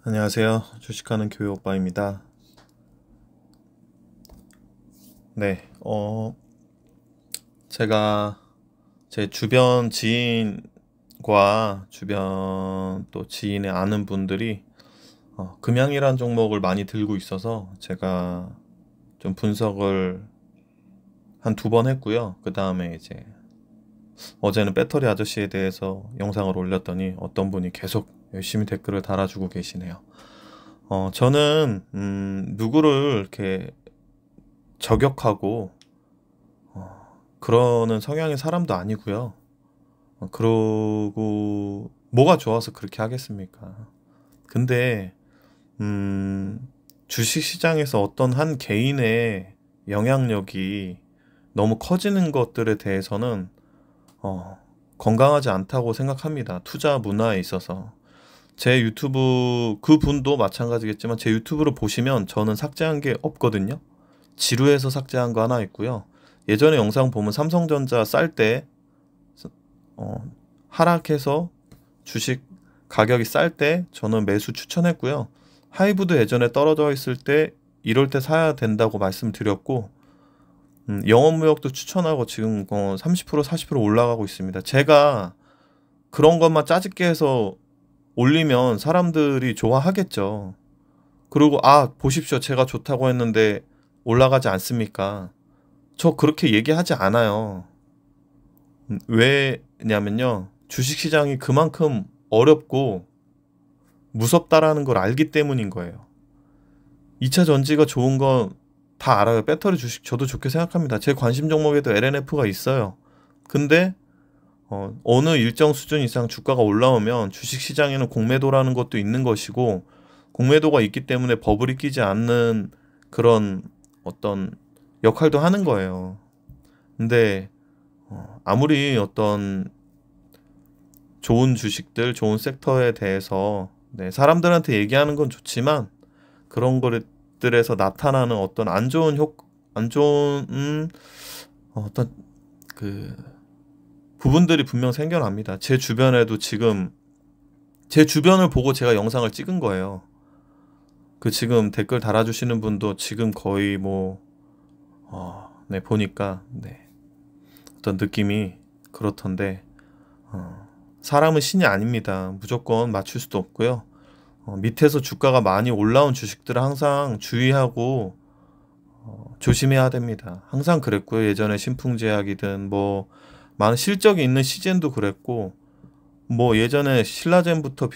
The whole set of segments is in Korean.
안녕하세요. 주식하는 교회 오빠입니다. 네, 제가 제 주변 지인과 주변 또 지인의 아는 분들이 금양이란 종목을 많이 들고 있어서 제가 좀 분석을 한 두 번 했고요. 그 다음에 이제 어제는 배터리 아저씨에 대해서 영상을 올렸더니 어떤 분이 계속 열심히 댓글을 달아주고 계시네요. 저는 누구를 이렇게 저격하고 그러는 성향의 사람도 아니고요. 그러고 뭐가 좋아서 그렇게 하겠습니까? 근데 주식시장에서 어떤 한 개인의 영향력이 너무 커지는 것들에 대해서는 건강하지 않다고 생각합니다. 투자 문화에 있어서. 제 유튜브 그분도 마찬가지겠지만 제 유튜브를 보시면 저는 삭제한 게 없거든요. 지루해서 삭제한 거 하나 있고요. 예전에 영상 보면 삼성전자 쌀 때 하락해서 주식 가격이 쌀 때 저는 매수 추천했고요. 하이브도 예전에 떨어져 있을 때 이럴 때 사야 된다고 말씀드렸고 영업무역도 추천하고 지금 30% 40% 올라가고 있습니다. 제가 그런 것만 짜집게 해서 올리면 사람들이 좋아하겠죠. 그리고 보십시오. 제가 좋다고 했는데 올라가지 않습니까? 저 그렇게 얘기하지 않아요. 왜냐면요. 주식시장이 그만큼 어렵고 무섭다라는 걸 알기 때문인 거예요. 2차 전지가 좋은 건 다 알아요. 배터리 주식 저도 좋게 생각합니다. 제 관심 종목에도 LNF가 있어요. 근데 어느 일정 수준 이상 주가가 올라오면 주식시장에는 공매도라는 것도 있는 것이고 공매도가 있기 때문에 버블이 끼지 않는 그런 어떤 역할도 하는 거예요. 근데 아무리 어떤 좋은 주식들, 좋은 섹터에 대해서 사람들한테 얘기하는 건 좋지만 그런 것들에서 나타나는 어떤 안 좋은 어떤 그 부분들이 분명 생겨납니다. 제 주변에도 지금 제 주변을 보고 제가 영상을 찍은 거예요. 그 지금 댓글 달아주시는 분도 지금 거의 보니까 어떤 느낌이 그렇던데 사람은 신이 아닙니다. 무조건 맞출 수도 없고요. 밑에서 주가가 많이 올라온 주식들은 항상 주의하고 조심해야 됩니다. 항상 그랬고요. 예전에 신풍제약이든 많은 실적이 있는 시젠도 그랬고 예전에 신라젠부터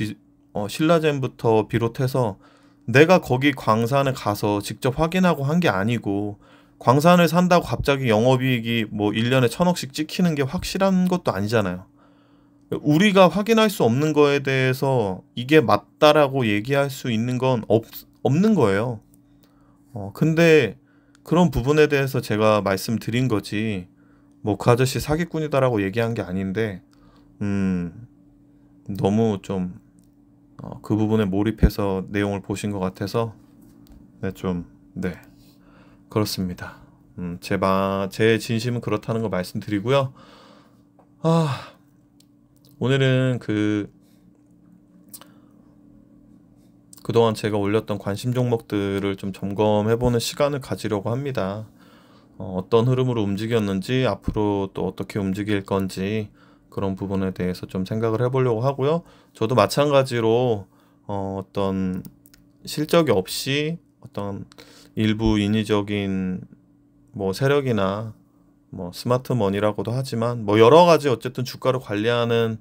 비롯해서 내가 거기 광산에 가서 직접 확인하고 한 게 아니고 광산을 산다고 갑자기 영업이익이 1년에 1,000억씩 찍히는 게 확실한 것도 아니잖아요. 우리가 확인할 수 없는 거에 대해서 이게 맞다라고 얘기할 수 있는 건 없는 거예요. 근데 그런 부분에 대해서 제가 말씀드린 거지 그 아저씨 사기꾼이다라고 얘기한 게 아닌데 너무 좀 그 부분에 몰입해서 내용을 보신 것 같아서 그렇습니다. 제 진심은 그렇다는 거 말씀드리고요. 오늘은 그동안 제가 올렸던 관심 종목들을 좀 점검해보는 시간을 가지려고 합니다. 어떤 흐름으로 움직였는지 앞으로 또 어떻게 움직일 건지 그런 부분에 대해서 좀 생각을 해보려고 하고요. 저도 마찬가지로 어떤 실적이 없이 어떤 일부 인위적인 세력이나 스마트머니라고도 하지만 여러 가지 어쨌든 주가를 관리하는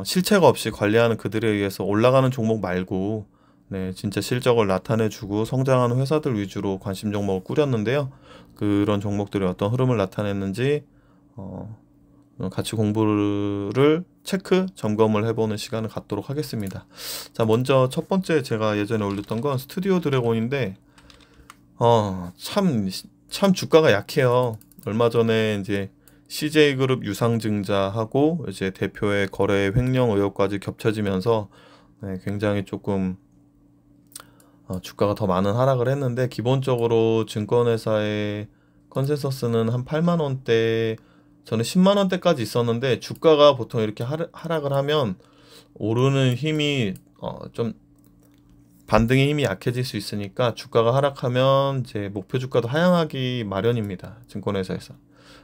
실체가 없이 관리하는 그들에 의해서 올라가는 종목 말고 진짜 실적을 나타내주고 성장하는 회사들 위주로 관심 종목을 꾸렸는데요. 그런 종목들이 어떤 흐름을 나타냈는지 같이 공부를 점검을 해보는 시간을 갖도록 하겠습니다. 자, 먼저 첫 번째 제가 예전에 올렸던 건 스튜디오 드래곤인데 참 주가가 약해요. 얼마 전에 이제 CJ그룹 유상증자하고 이제 대표의 거래 횡령 의혹까지 겹쳐지면서 굉장히 조금 주가가 더 많은 하락을 했는데 기본적으로 증권회사의 컨센서스는 한 8만 원대 저는 10만 원대까지 있었는데 주가가 보통 이렇게 하락을 하면 오르는 힘이 좀 반등의 힘이 약해질 수 있으니까 주가가 하락하면 이제 목표 주가도 하향하기 마련입니다. 증권회사에서.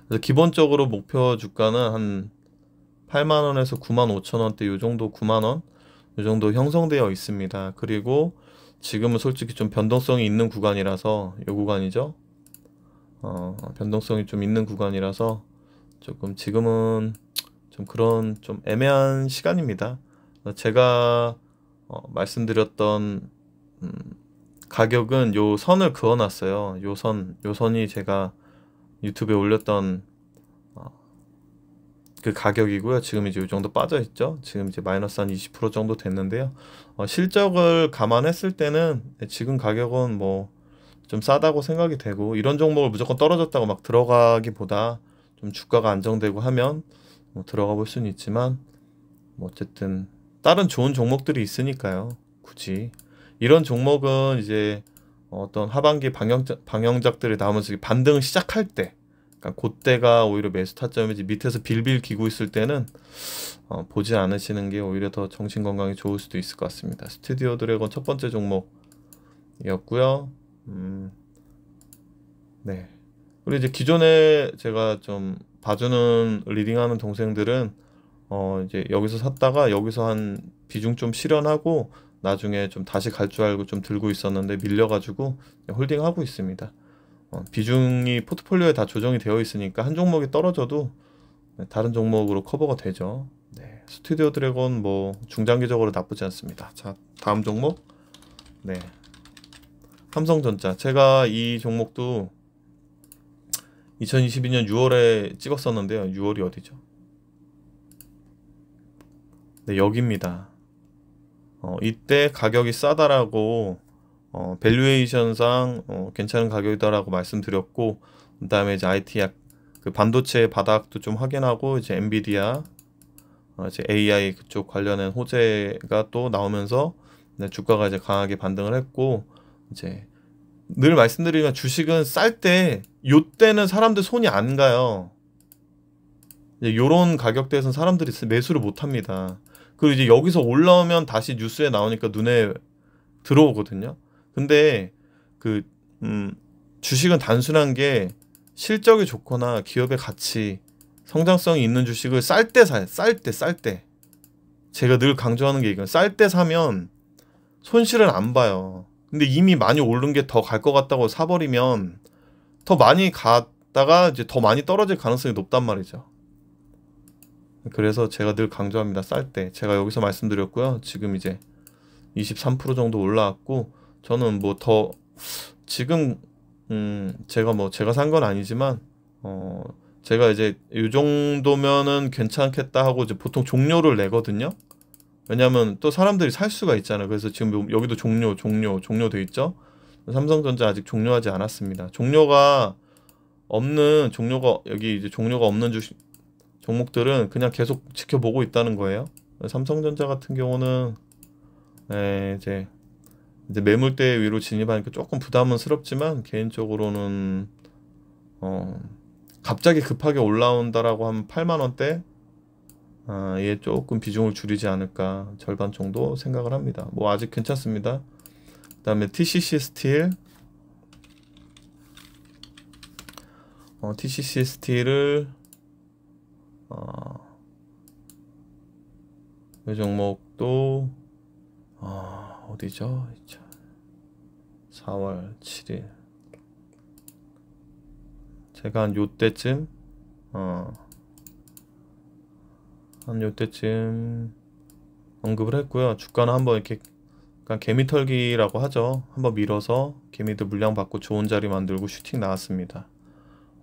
그래서 기본적으로 목표 주가는 한 8만 원에서 9만 5천 원대 요 정도 9만 원 요 정도 형성되어 있습니다. 그리고 지금은 솔직히 좀 변동성이 있는 구간이라서 요 구간이죠. 변동성이 좀 있는 구간이라서 조금 지금은 좀 그런 좀 애매한 시간입니다. 제가 말씀드렸던 가격은 요 선을 그어놨어요. 요 선이 제가 유튜브에 올렸던 그 가격이고요. 지금 이제 이 정도 빠져 있죠. 지금 이제 마이너스 한 20% 정도 됐는데요. 실적을 감안했을 때는 지금 가격은 뭐 좀 싸다고 생각이 되고, 이런 종목을 무조건 떨어졌다고 막 들어가기보다 좀 주가가 안정되고 하면 뭐 들어가 볼 수는 있지만, 뭐 어쨌든 다른 좋은 종목들이 있으니까요. 굳이 이런 종목은 이제 어떤 하반기 방영작들이 나오면서 반등을 시작할 때, 그러니까 그때가 오히려 매수 타점이지, 밑에서 빌빌 기고 있을 때는 보지 않으시는 게 오히려 더 정신 건강에 좋을 수도 있을 것 같습니다. 스튜디오 드래곤 첫 번째 종목이었고요. 네. 그리고 이제 기존에 제가 좀 봐주는 리딩하는 동생들은 이제 여기서 샀다가 여기서 한 비중 좀 실현하고 나중에 좀 다시 갈 줄 알고 좀 들고 있었는데 밀려가지고 홀딩하고 있습니다. 비중이 포트폴리오에 다 조정이 되어 있으니까 한 종목이 떨어져도 다른 종목으로 커버가 되죠. 네. 스튜디오 드래곤 뭐 중장기적으로 나쁘지 않습니다. 자, 다음 종목. 네. 삼성전자. 제가 이 종목도 2022년 6월에 찍었었는데요. 6월이 어디죠? 네, 여기입니다. 이때 가격이 싸다라고 밸류에이션상 괜찮은 가격이다라고 말씀드렸고, 그 다음에 이제 IT 그 반도체 바닥도 좀 확인하고, 이제 엔비디아 이제 AI 그쪽 관련된 호재가 또 나오면서 주가가 이제 강하게 반등을 했고, 이제 늘 말씀드리면 주식은 쌀 때 요때는 사람들 손이 안 가요. 이제 요런 가격대에서는 사람들이 매수를 못 합니다. 그리고 이제 여기서 올라오면 다시 뉴스에 나오니까 눈에 들어오거든요. 근데 그 주식은 단순한 게 실적이 좋거나 기업의 가치, 성장성이 있는 주식을 쌀 때 사요. 쌀 때. 제가 늘 강조하는 게 이건 쌀 때 사면 손실은 안 봐요. 근데 이미 많이 오른 게 더 갈 것 같다고 사버리면 더 많이 갔다가 이제 더 많이 떨어질 가능성이 높단 말이죠. 그래서 제가 늘 강조합니다. 쌀 때. 제가 여기서 말씀드렸고요. 지금 이제 23% 정도 올라왔고, 저는 뭐 더 지금 제가 산 건 아니지만 제가 이제 이 정도면은 괜찮겠다 하고 이제 보통 종료를 내거든요. 왜냐면 또 사람들이 살 수가 있잖아요. 그래서 지금 여기도 종료돼 있죠. 삼성전자 아직 종료하지 않았습니다. 여기 이제 종료가 없는 종목들은 그냥 계속 지켜보고 있다는 거예요. 삼성전자 같은 경우는 이제 매물대 위로 진입하니까 조금 부담스럽지만, 개인적으로는 갑자기 급하게 올라온다라고 하면 8만 원대 얘 조금 비중을 줄이지 않을까, 절반 정도 생각을 합니다. 뭐 아직 괜찮습니다. 그 다음에 TCC 스틸. TCC 스틸을 이 종목도 어디죠? 4월 7일 제가 한 요때쯤 언급을 했고요. 주가는 한번 이렇게 약간 개미털기라고 하죠. 한번 밀어서 개미들 물량 받고 좋은 자리 만들고 슈팅 나왔습니다.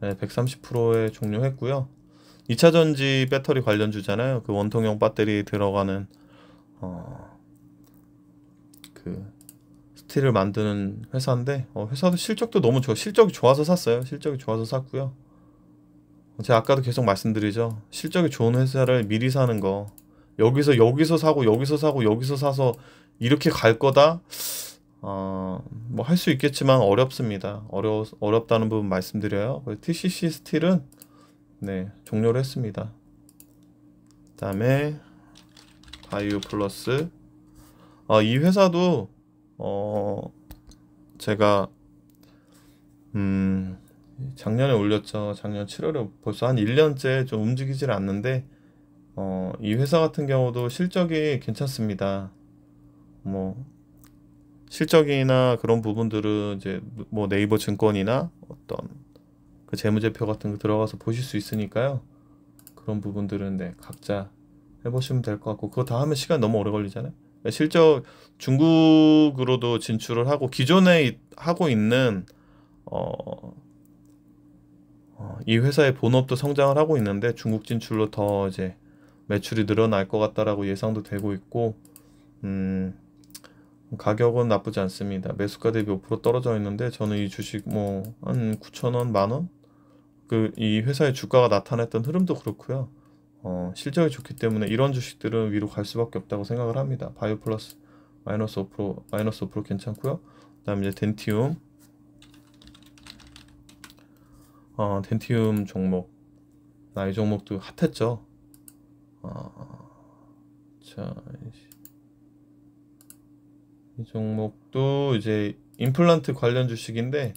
네, 130%에 종료했고요. 2차전지 배터리 관련주잖아요. 그 원통형 배터리 들어가는 그 스틸을 만드는 회사인데, 회사도 실적도 너무 좋아. 실적이 좋아서 샀어요. 실적이 좋아서 샀고요. 제가 아까도 계속 말씀드리죠. 실적이 좋은 회사를 미리 사는 거, 여기서 사고 여기서 사고 여기서 사서 이렇게 갈 거다, 뭐 할 수 있겠지만 어렵습니다. 어렵다는 부분 말씀드려요. TCC 스틸은 네, 종료를 했습니다. 그 다음에 바이오 플러스. 이 회사도 제가 작년에 올렸죠. 작년 7월에 벌써 한 1년째 좀 움직이질 않는데 이 회사 같은 경우도 실적이 괜찮습니다. 뭐 실적이나 그런 부분들은 이제 뭐 네이버 증권이나 어떤 그 재무제표 같은 거 들어가서 보실 수 있으니까요. 그런 부분들은 네, 각자 해보시면 될 것 같고, 그거 다 하면 시간 너무 오래 걸리잖아요. 실적 중국으로도 진출을 하고 기존에 하고 있는 어, 이 회사의 본업도 성장을 하고 있는데 중국 진출로 더 이제 매출이 늘어날 것 같다라고 예상도 되고 있고, 가격은 나쁘지 않습니다. 매수가 대비 5% 떨어져 있는데 저는 이 주식 뭐 한 9,000원, 만원? 그 이 회사의 주가가 나타냈던 흐름도 그렇고요. 실적이 좋기 때문에 이런 주식들은 위로 갈 수밖에 없다고 생각을 합니다. 바이오플러스 마이너스 5% 괜찮고요. 그다음에 이제 덴티움 종목. 이 종목도 핫했죠. 자, 이 종목도 이제 임플란트 관련 주식인데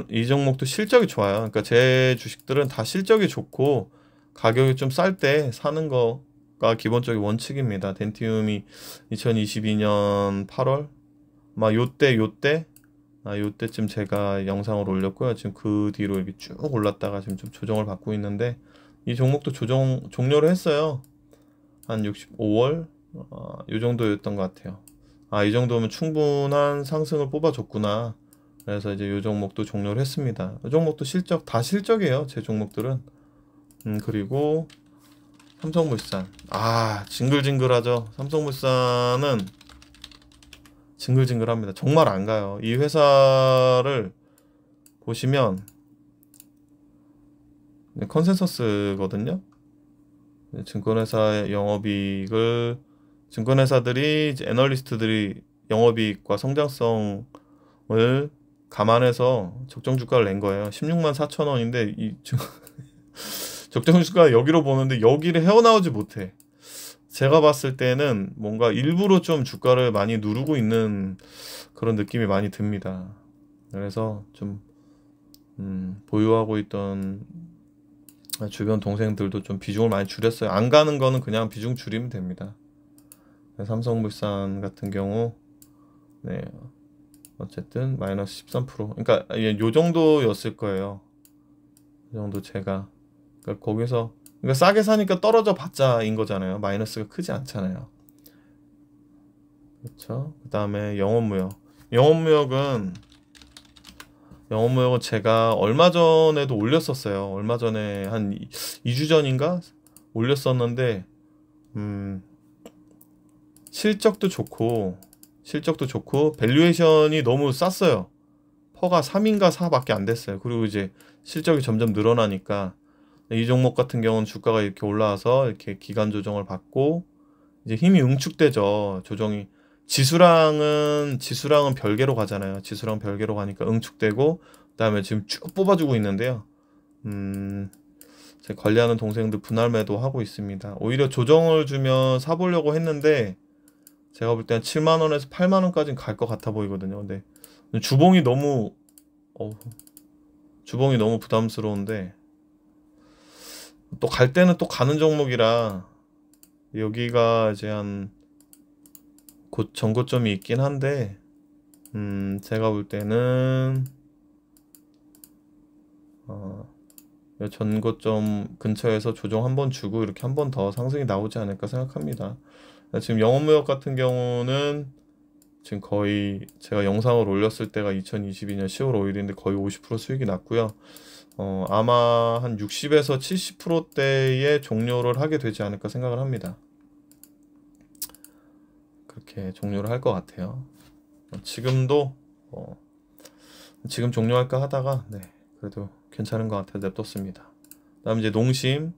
이 종목도 실적이 좋아요. 그러니까 제 주식들은 다 실적이 좋고 가격이 좀 쌀 때 사는 거가 기본적인 원칙입니다. 덴티움이 2022년 8월 아마 요때쯤 제가 영상을 올렸고요. 지금 그 뒤로 이렇게 쭉 올랐다가 지금 좀 조정을 받고 있는데 이 종목도 종료를 했어요. 한 65월 요 정도였던 것 같아요. 이 정도면 충분한 상승을 뽑아줬구나. 그래서 이제 요 종목도 종료를 했습니다. 이 종목도 다 실적이에요. 제 종목들은. 그리고 삼성물산. 징글징글하죠. 삼성물산은 징글징글합니다. 정말 안 가요. 이 회사를 보시면 컨센서스거든요. 증권회사의 영업이익을 증권회사들이 이제 애널리스트들이 영업이익과 성장성을 감안해서 적정 주가를 낸 거예요. 16만 4천 원인데 적정 주가 여기로 보는데 여기를 헤어나오지 못해. 제가 봤을 때는 뭔가 일부러 좀 주가를 많이 누르고 있는 그런 느낌이 많이 듭니다. 그래서 좀 보유하고 있던 주변 동생들도 좀 비중을 많이 줄였어요. 안 가는 거는 그냥 비중 줄이면 됩니다. 삼성물산 같은 경우 네, 어쨌든 마이너스 13%. 그러니까 요 정도였을 거예요. 이 정도 제가 그러니까 거기서 그러니까 싸게 사니까 떨어져 봤자인 거잖아요. 마이너스가 크지 않잖아요. 그렇죠? 그다음에 영업무역은 제가 얼마 전에도 올렸었어요. 얼마 전에 한 2주 전인가 올렸었는데 실적도 좋고 밸류에이션이 너무 쌌어요. 퍼가 3인가 4밖에 안 됐어요. 그리고 이제 실적이 점점 늘어나니까 이 종목 같은 경우는 주가가 이렇게 올라와서 이렇게 기간 조정을 받고 이제 힘이 응축되죠. 조정이 지수랑은 별개로 가잖아요. 지수랑 별개로 가니까 응축되고 그다음에 지금 쭉 뽑아주고 있는데요. 제 관리하는 동생들 분할 매도 하고 있습니다. 오히려 조정을 주면 사보려고 했는데 제가 볼 때는 7만 원에서 8만 원까지는 갈 것 같아 보이거든요. 근데 주봉이 너무 부담스러운데 또 갈 때는 또 가는 종목이라 여기가 이제 한 곧 전고점이 있긴 한데 제가 볼 때는 전고점 근처에서 조정 한번 주고 이렇게 한 번 더 상승이 나오지 않을까 생각합니다. 지금 영업무역 같은 경우는 지금 거의 제가 영상을 올렸을 때가 2022년 10월 5일인데 거의 50% 수익이 났고요. 아마 한 60에서 70%대의 종료를 하게 되지 않을까 생각을 합니다. 그렇게 종료를 할 것 같아요. 지금도 지금 종료할까 하다가 네, 그래도 괜찮은 것 같아서 냅뒀습니다. 다음 이제 농심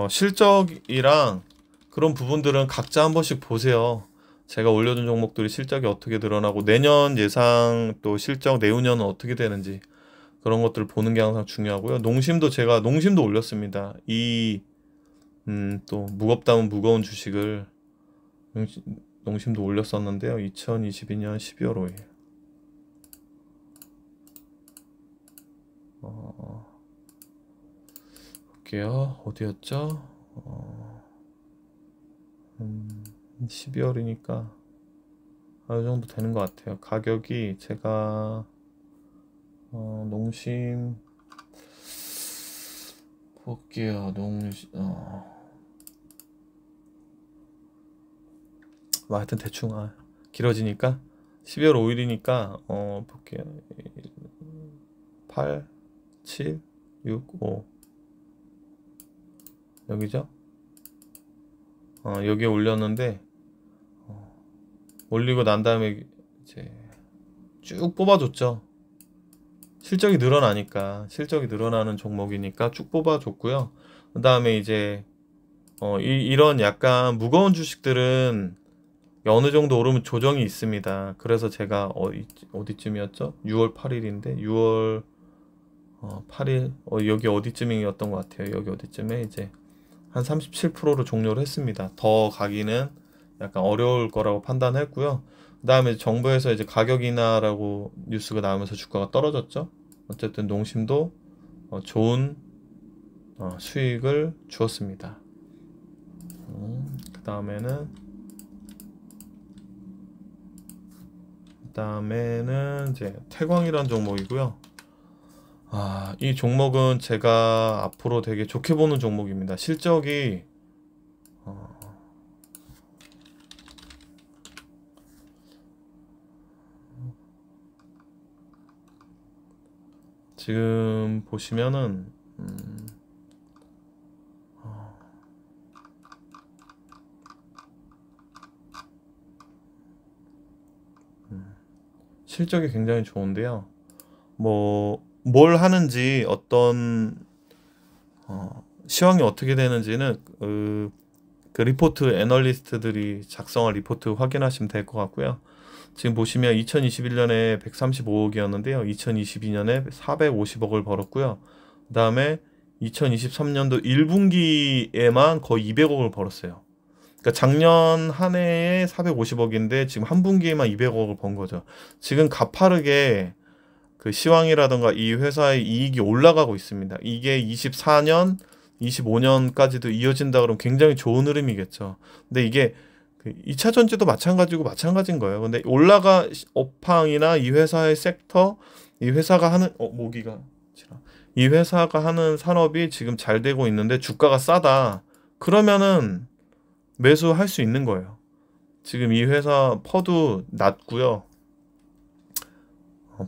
실적이랑 그런 부분들은 각자 한 번씩 보세요. 제가 올려둔 종목들이 실적이 어떻게 드러나고 내년 예상 또 실적 내후년은 어떻게 되는지 그런 것들을 보는 게 항상 중요하고요. 농심도 올렸습니다. 또 무겁다면 무거운 주식을 농심도 올렸었는데요. 2022년 12월 5일. 볼게요. 어디였죠? 12월이니까 이 정도 되는 것 같아요. 가격이 제가 농심 볼게요. 농심 하여튼 대충 길어지니까 12월 5일이니까 볼게요. 8, 7, 6, 5 여기죠? 여기에 올렸는데 올리고 난 다음에 이제 쭉 뽑아줬죠. 실적이 늘어나니까, 실적이 늘어나는 종목이니까 쭉 뽑아줬고요. 그 다음에 이제 이런 약간 무거운 주식들은 어느 정도 오르면 조정이 있습니다. 그래서 제가 어디쯤이었죠? 6월 8일인데 6월 8일 여기 어디쯤이었던 것 같아요. 여기 어디쯤에 이제 한 37%로 종료를 했습니다. 더 가기는 약간 어려울 거라고 판단했고요. 그 다음에 정부에서 이제 가격 인하라고 뉴스가 나오면서 주가가 떨어졌죠. 어쨌든 농심도 좋은 수익을 주었습니다. 그 다음에는 이제 태광이라는 종목이고요. 이 종목은 제가 앞으로 되게 좋게 보는 종목입니다. 실적이 지금 보시면은 실적이 굉장히 좋은데요. 뭘 하는지 어떤 시황이 어떻게 되는지는 그 리포트 애널리스트들이 작성한 리포트 확인하시면 될 것 같고요. 지금 보시면 2021년에 135억이었는데요. 2022년에 450억을 벌었고요. 그 다음에 2023년도 1분기에만 거의 200억을 벌었어요. 그러니까 작년 한 해에 450억인데 지금 한 분기에만 200억을 번 거죠. 지금 가파르게 그 시황이라던가 이 회사의 이익이 올라가고 있습니다. 이게 24년, 25년까지도 이어진다 그러면 굉장히 좋은 흐름이겠죠. 근데 이게 2차 전지도 마찬가지인 거예요. 근데 업황이나 이 회사의 섹터, 이 회사가 하는 이 회사가 하는 산업이 지금 잘 되고 있는데 주가가 싸다. 그러면은 매수할 수 있는 거예요. 지금 이 회사 퍼도 낮고요.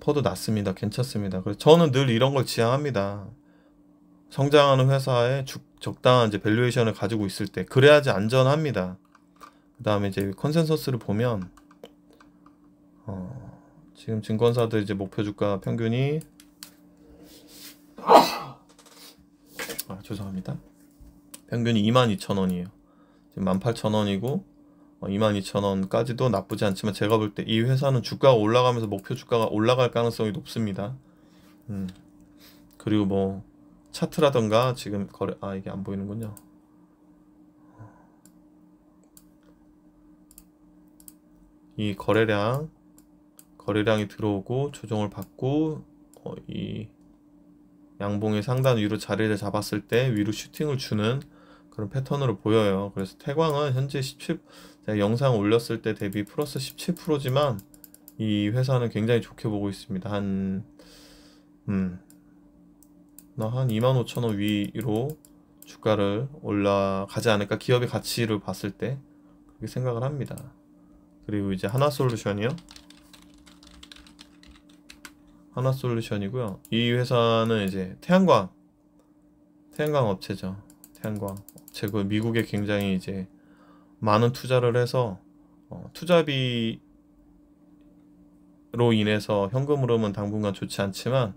퍼도 낮습니다. 괜찮습니다. 그래서 저는 늘 이런 걸 지향합니다. 성장하는 회사에 적당한 이제 밸류에이션을 가지고 있을 때 그래야지 안전합니다. 그 다음에 이제 컨센서스를 보면 지금 증권사들 이제 목표 주가 평균이 죄송합니다. 평균이 22,000원이에요. 지금 18,000원이고 22,000원까지도 나쁘지 않지만 제가 볼 때 이 회사는 주가가 올라가면서 목표 주가가 올라갈 가능성이 높습니다. 그리고 뭐 차트라던가 지금 이게 안 보이는군요. 이 거래량이 들어오고 조정을 받고 이 양봉의 상단 위로 자리를 잡았을 때 위로 슈팅을 주는 그런 패턴으로 보여요. 그래서 태광은 현재 제가 영상 올렸을 때 대비 플러스 17%지만 이 회사는 굉장히 좋게 보고 있습니다. 한 25,000원 위로 주가를 올라가지 않을까, 기업의 가치를 봤을 때 그렇게 생각을 합니다. 그리고 이제 하나솔루션이고요. 이 회사는 이제 태양광 업체죠. 태양광 업체고 미국에 굉장히 이제 많은 투자를 해서 투자비로 인해서 현금 흐름은 당분간 좋지 않지만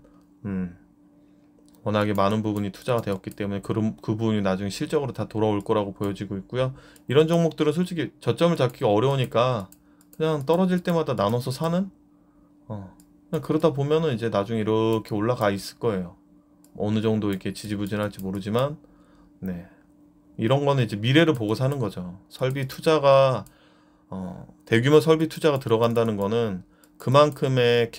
워낙에 많은 부분이 투자가 되었기 때문에 그 부분이 나중에 실적으로 다 돌아올 거라고 보여지고 있고요. 이런 종목들은 솔직히 저점을 잡기가 어려우니까 그냥 떨어질 때마다 나눠서 사는 그냥 그러다 보면은 이제 나중에 이렇게 올라가 있을 거예요. 어느 정도 이렇게 지지부진할지 모르지만 이런 거는 이제 미래를 보고 사는 거죠. 설비 투자가 대규모 설비 투자가 들어간다는 거는 그만큼의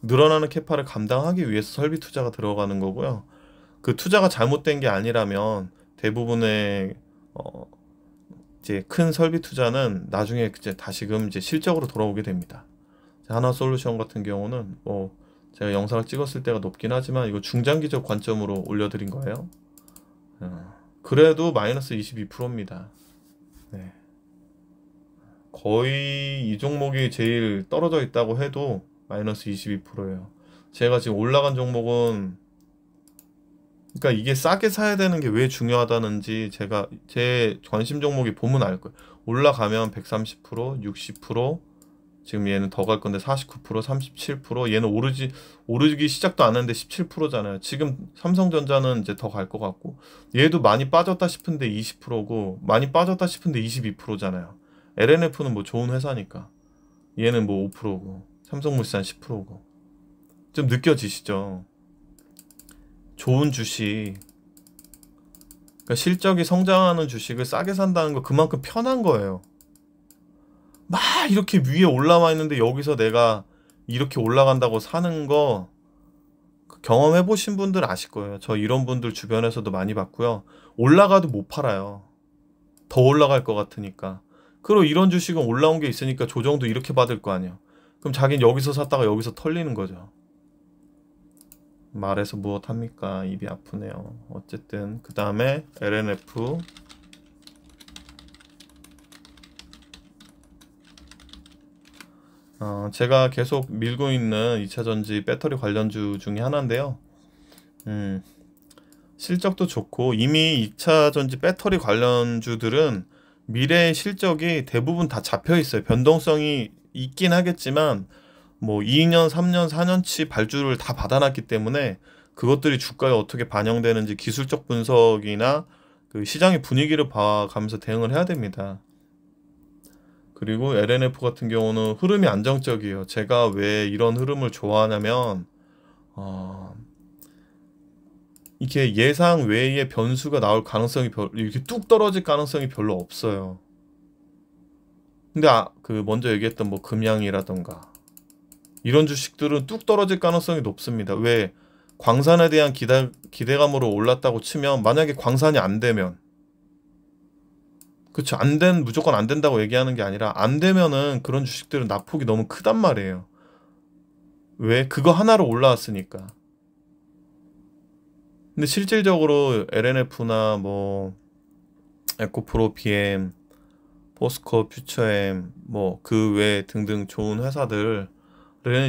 늘어나는 캐파를 감당하기 위해서 설비 투자가 들어가는 거고요. 그 투자가 잘못된 게 아니라면 대부분의 이제 큰 설비 투자는 나중에 이제 다시금 이제 실적으로 돌아오게 됩니다. 하나솔루션 같은 경우는 제가 영상을 찍었을 때가 높긴 하지만 이거 중장기적 관점으로 올려드린 거예요. 그래도 마이너스 22%입니다. 네. 거의 이 종목이 제일 떨어져 있다고 해도 마이너스 22%예요. 제가 지금 올라간 종목은, 그러니까 이게 싸게 사야 되는 게 왜 중요하다는지 제 관심 종목이 보면 알 거예요. 올라가면 130%, 60%, 지금 얘는 더 갈 건데 49%, 37%, 얘는 오르기 시작도 안 했는데 17%잖아요. 지금 삼성전자는 이제 더 갈 것 같고, 얘도 많이 빠졌다 싶은데 20%고, 많이 빠졌다 싶은데 22%잖아요. LNF는 뭐 좋은 회사니까. 얘는 뭐 5%고, 삼성물산 10%고. 좀 느껴지시죠? 좋은 주식, 그러니까 실적이 성장하는 주식을 싸게 산다는 거 그만큼 편한 거예요. 막 이렇게 위에 올라와 있는데 여기서 내가 이렇게 올라간다고 사는 거 경험해 보신 분들 아실 거예요. 저 이런 분들 주변에서도 많이 봤고요. 올라가도 못 팔아요. 더 올라갈 것 같으니까. 그리고 이런 주식은 올라온 게 있으니까 조정도 이렇게 받을 거 아니에요. 그럼 자기는 여기서 샀다가 여기서 털리는 거죠. 말해서 무엇합니까? 입이 아프네요. 어쨌든 그 다음에 LNF, 제가 계속 밀고 있는 2차전지 배터리 관련주 중에 하나인데요. 실적도 좋고, 이미 2차전지 배터리 관련주들은 미래의 실적이 대부분 다 잡혀 있어요. 변동성이 있긴 하겠지만 뭐 2년, 3년, 4년치 발주를 다 받아놨기 때문에 그것들이 주가에 어떻게 반영되는지 기술적 분석이나 그 시장의 분위기를 봐가면서 대응을 해야 됩니다. 그리고 LNF 같은 경우는 흐름이 안정적이에요. 제가 왜 이런 흐름을 좋아하냐면 이게 예상 외의 변수가 나올 가능성이 이렇게 뚝 떨어질 가능성이 별로 없어요. 근데 그 먼저 얘기했던 뭐 금양이라던가 이런 주식들은 뚝 떨어질 가능성이 높습니다. 왜? 광산에 대한 기대감으로 올랐다고 치면 만약에 광산이 안 되면, 그쵸, 무조건 안 된다고 얘기하는 게 아니라 안 되면은 그런 주식들은 낙폭이 너무 크단 말이에요. 왜? 그거 하나로 올라왔으니까. 근데 실질적으로 LNF나 뭐 에코프로, BM, 포스코, 퓨처엠, 뭐 그 외 등등 좋은 회사들은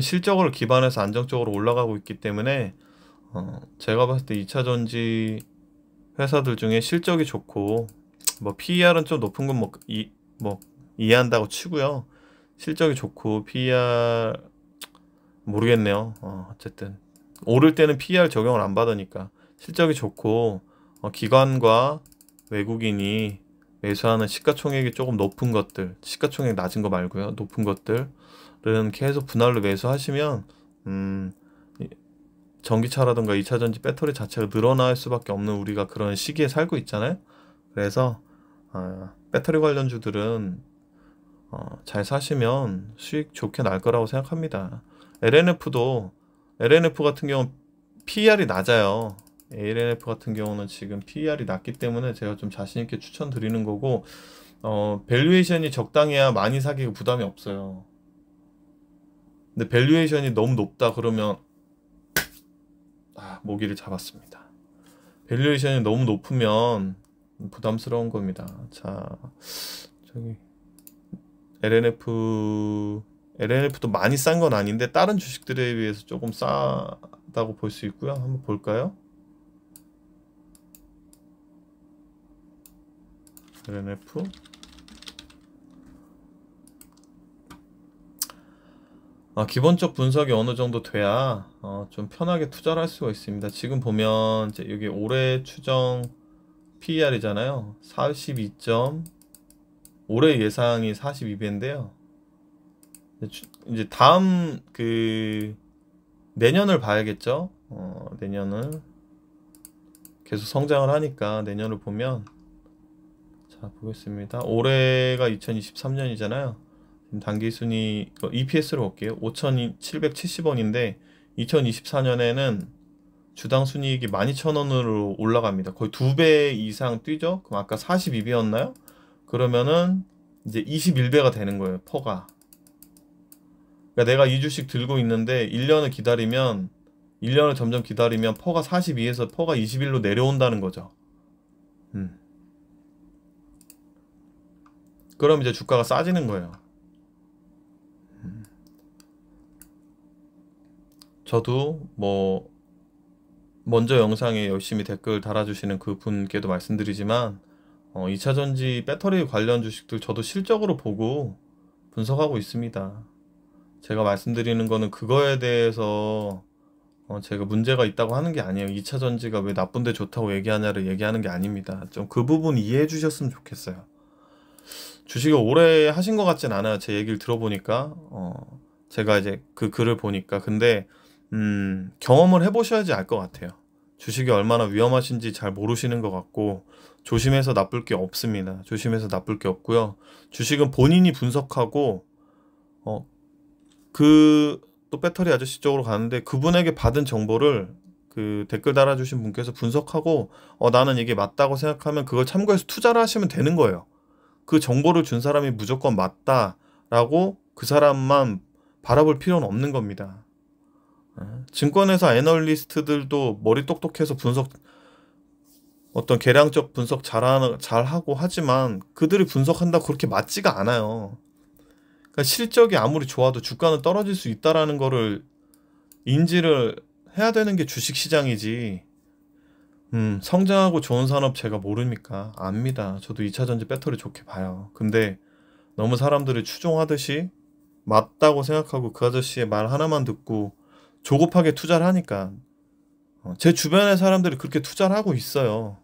실적을 기반해서 안정적으로 올라가고 있기 때문에 제가 봤을 때 2차전지 회사들 중에 실적이 좋고, 뭐 PER은 좀 높은 건 뭐 이해한다고 치고요. 실적이 좋고 PER 모르겠네요. 어쨌든 오를 때는 PER 적용을 안 받으니까 실적이 좋고, 기관과 외국인이 매수하는 시가총액이 조금 높은 것들, 시가총액 낮은 거 말고요, 높은 것들은 계속 분할로 매수하시면 전기차라든가 2차전지 배터리 자체가 늘어날 수밖에 없는 우리가 그런 시기에 살고 있잖아요. 그래서 배터리 관련주들은 잘 사시면 수익 좋게 날 거라고 생각합니다. LNF 같은 경우는 PER이 낮아요. LNF 같은 경우는 지금 PER이 낮기 때문에 제가 좀 자신 있게 추천드리는 거고, 밸류에이션이 적당해야 많이 사기가 부담이 없어요. 근데 밸류에이션이 너무 높다 그러면 모기를 잡았습니다. 밸류에이션이 너무 높으면 부담스러운 겁니다. 자, 저기 LNF도 많이 싼 건 아닌데 다른 주식들에 비해서 조금 싸다고 볼 수 있고요. 한번 볼까요? LNF 기본적 분석이 어느 정도 돼야 좀 편하게 투자를 할 수가 있습니다. 지금 보면 이제 여기 올해 추정 PER이잖아요. 42점, 올해 예상이 42배인데요. 이제 다음 내년을 봐야겠죠. 내년을 계속 성장을 하니까 내년을 보면, 자, 자, 보겠습니다. 올해가 2023년이잖아요. 단기순위 EPS로 볼게요. 5,770원인데 2024년에는 주당 순이익이 12,000원으로 올라갑니다. 거의 2배 이상 뛰죠? 그럼 아까 42배였나요? 그러면은 이제 21배가 되는 거예요, 퍼가. 그러니까 내가 이 주식 들고 있는데 1년을 점점 기다리면 퍼가 42에서 퍼가 21로 내려온다는 거죠. 그럼 이제 주가가 싸지는 거예요. 저도 뭐 먼저 영상에 열심히 댓글 달아주시는 그 분께도 말씀드리지만 2차전지 배터리 관련 주식들 저도 실적으로 보고 분석하고 있습니다. 제가 말씀드리는 거는 그거에 대해서 제가 문제가 있다고 하는 게 아니에요. 2차전지가 왜 나쁜데 좋다고 얘기하냐를 얘기하는 게 아닙니다. 좀 그 부분 이해해 주셨으면 좋겠어요. 주식을 오래 하신 것 같진 않아요. 제 얘기를 들어보니까 제가 이제 그 글을 보니까. 근데 경험을 해보셔야지 알 것 같아요. 주식이 얼마나 위험하신지 잘 모르시는 것 같고, 조심해서 나쁠 게 없습니다. 조심해서 나쁠 게 없고요. 주식은 본인이 분석하고 또 배터리 아저씨 쪽으로 가는데, 그분에게 받은 정보를 그 댓글 달아주신 분께서 분석하고 나는 이게 맞다고 생각하면 그걸 참고해서 투자를 하시면 되는 거예요. 그 정보를 준 사람이 무조건 맞다라고 그 사람만 바라볼 필요는 없는 겁니다. 증권회사 애널리스트들도 머리 똑똑해서 어떤 계량적 분석 잘하고 하지만 그들이 분석한다고 그렇게 맞지가 않아요. 그러니까 실적이 아무리 좋아도 주가는 떨어질 수 있다라는 거를 인지를 해야 되는 게 주식시장이지. 성장하고 좋은 산업 제가 모릅니까? 압니다. 저도 2차전지 배터리 좋게 봐요. 근데 너무 사람들이 추종하듯이 맞다고 생각하고 그 아저씨의 말 하나만 듣고 조급하게 투자를 하니까 제 주변의 사람들이 그렇게 투자를 하고 있어요.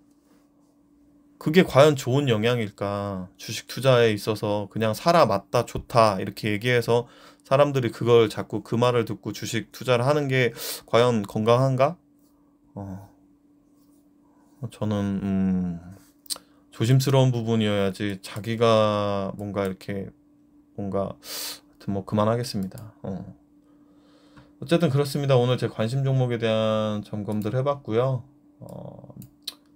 그게 과연 좋은 영향일까? 주식 투자에 있어서 그냥 사라, 맞다, 좋다 이렇게 얘기해서 사람들이 그걸 자꾸 그 말을 듣고 주식 투자를 하는 게 과연 건강한가? 저는 조심스러운 부분이어야지 자기가 뭔가 이렇게 하여튼 뭐 그만하겠습니다. 어쨌든 그렇습니다. 오늘 제 관심 종목에 대한 점검들 해봤고요.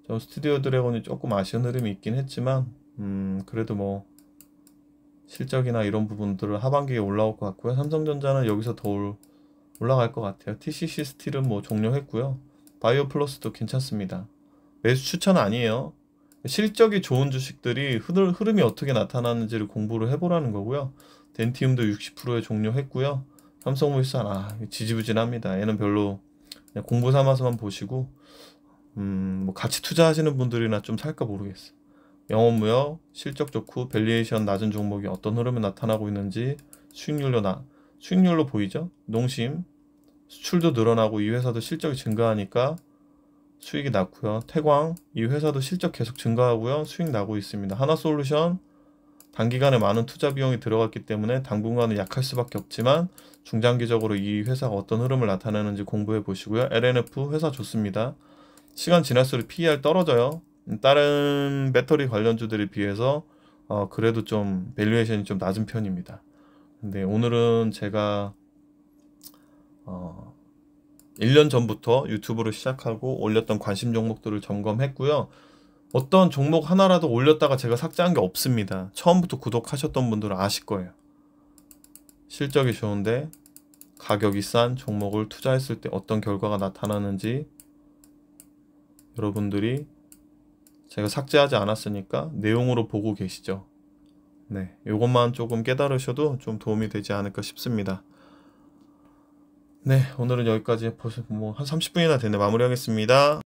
좀 스튜디오 드래곤이 조금 아쉬운 흐름이 있긴 했지만 그래도 뭐 실적이나 이런 부분들을 하반기에 올라올 것 같고요. 삼성전자는 여기서 더 올라갈 것 같아요. TCC 스틸은 뭐 종료했고요. 바이오 플러스도 괜찮습니다. 매수 추천 아니에요. 실적이 좋은 주식들이 흐름이 어떻게 나타나는지를 공부를 해보라는 거고요. 덴티움도 60%에 종료했고요. 삼성물산 지지부진합니다. 얘는 별로 그냥 공부 삼아서만 보시고 뭐 같이 투자하시는 분들이나 좀 살까 모르겠어요. 영업무역 실적 좋고 밸류에이션 낮은 종목이 어떤 흐름이 나타나고 있는지 수익률로 보이죠. 농심 수출도 늘어나고 이 회사도 실적이 증가하니까 수익이 낮고요. 태광 이 회사도 실적 계속 증가하고요. 수익 나고 있습니다. 하나솔루션 단기간에 많은 투자 비용이 들어갔기 때문에 당분간은 약할 수밖에 없지만 중장기적으로 이 회사가 어떤 흐름을 나타내는지 공부해 보시고요. LNF 회사 좋습니다. 시간 지날수록 PER 떨어져요. 다른 배터리 관련주들에 비해서 그래도 좀 밸류에이션이 좀 낮은 편입니다. 근데 오늘은 제가 1년 전부터 유튜브를 시작하고 올렸던 관심 종목들을 점검했고요. 어떤 종목 하나라도 올렸다가 제가 삭제한 게 없습니다. 처음부터 구독하셨던 분들은 아실 거예요. 실적이 좋은데 가격이 싼 종목을 투자했을 때 어떤 결과가 나타나는지 여러분들이 제가 삭제하지 않았으니까 내용으로 보고 계시죠. 네, 이것만 조금 깨달으셔도 좀 도움이 되지 않을까 싶습니다. 네, 오늘은 여기까지 벌써 뭐 한 30분이나 됐네. 마무리하겠습니다.